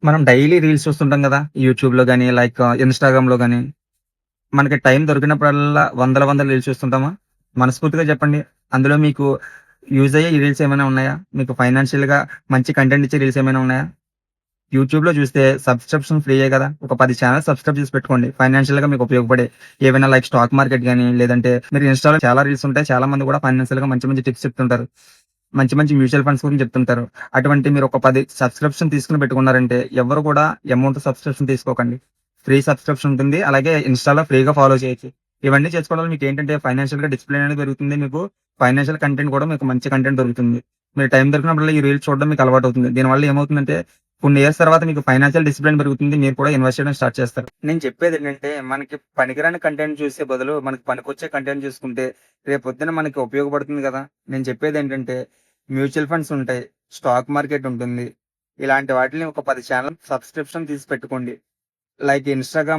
మనం daily reels చూస్తుంటాం గదా! యూట్యూబ్‌లో గాని, ఇన్‌స్టాగ్రామ్‌లో గాని, మనకి టైం దొరికినప్పుడల్లా వందల వందల రీల్స్ చూస్తుంటామా? మనస్ఫూర్తిగా చెప్పండి. అందులో మీకు యూజ్ అయ్యే ఈ రీల్స్ ఏమైనా ఉన్నాయా? మీకు ఫైనాన్షియల్‌గా మంచి కంటెంట్ ఇచ్చే రీల్స్ ఏమైనా ఉన్నాయా? యూట్యూబ్‌లో చూస్తే సబ్స్క్రిప్షన్ ఫ్రీయే గదా! ఒక 10 ఛానెల్స్ సబ్స్క్రైబ్ చేసి పెట్టుకోండి. ఫైనాన్షియల్‌గా మీకు ఉపయోగపడే ఏవైనా స్టాక్ మార్కెట్ గాని, లేదంటే మీరు ఇన్‌స్టాలో చాలా రీల్స్ ఉంటాయి. చాలా మంది కూడా ఫైనాన్షియల్‌గా మంచి మంచి టిప్స్ చెప్తుంటారు. మంచి మంచి మ్యూచువల్ ఫండ్స్ గురించి చెప్తుంటారు. అటువంటి మీరు ఒక 10 సబ్స్క్రిప్షన్ తీసుకొని పెట్టుకున్నారంటే ఎవ్వరు కూడా అమౌంట్ సబ్స్క్రిప్షన్ తీసుకోకండి. ఫ్రీ సబ్స్క్రిప్షన్ ఉంటుంది. అలాగే ఇన్‌స్టాలో ఫ్రీగా ఫాలో చేయొచ్చు. ఇవన్నీ చేసుకోవడం వల్ల మీకేంటంటే ఫైనాన్షియల్‌గా డిసిప్లిన్ అనేది పెరుగుతుంది. మీకు ఫైనాన్షియల్ కంటెంట్ కూడా మీకు మంచి కంటెంట్ దొరుకుతుంది. మీరు టైం దొరికినప్పుడల్లా ఈ రీల్స్ చూడడం మీకు అలవాటవుతుంది. దీనివల్ల ఏమవుతుందంటే కొన్ని ఇయర్స్ తర్వాత మీకు ఫైనాన్షియల్ డిసిప్లిన్ పెరుగుతుంది. మీరు కూడా ఇన్వెస్ట్ చేయడం స్టార్ట్ చేస్తారు. నేను చెప్పేదేంటంటే మనకి పనికిరాని కంటెంట్ చూసే బదులు మనకి పనికొచ్చే కంటెంట్ చూసుకుంటే రేపొద్దున మనకి ఉపయోగపడుతుంది గదా! నేను చెప్పేదేంటంటే మ్యూచువల్ ఫండ్స్ ఉంటాయి. స్టాక్ మార్కెట్ ఉంటుంది. ఇలాంటి వాటిలిని ఒక 10 ఛానెల్ సబ్స్క్రిప్షన్ తీసి పెట్టుకోండి. ఇన్‌స్టాగ్రామ్